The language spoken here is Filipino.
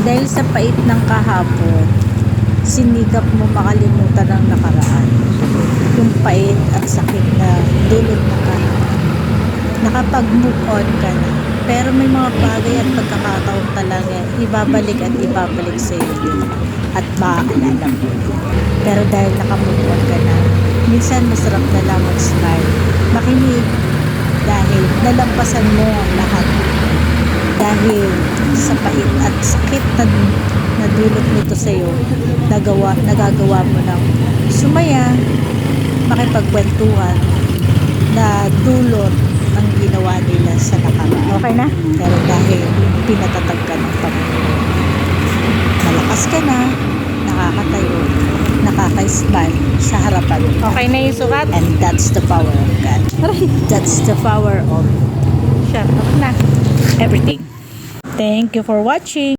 Dahil sa pait ng kahapon, sinikap mo makalimutan ang nakaraan. Yung pait at sakit na dulot ng kahapon. Nakapag-move on ka na. Pero may mga bagay at pagkakataon talaga ibabalik at ibabalik sa iyo yun. At maaalala mo. Pero dahil nakamove on ka na, minsan masarap na lang mag-smile. Makinig dahil nalampasan mo ang lahat. Dahil sa pait at sakit na dulot nito sa iyo, nagagawa mo ng sumaya, makipagkwentuhan na dulot ang ginawa nila sa nakaraan. Okay na? Pero dahil pinatatag ka ng Panginoon, malakas ka na, nakakatayo, nakaka-smile sa harapan. Okay na yung sukat? And that's the power of God. That's the power of Siya, tapos na. everything. Thank you for watching.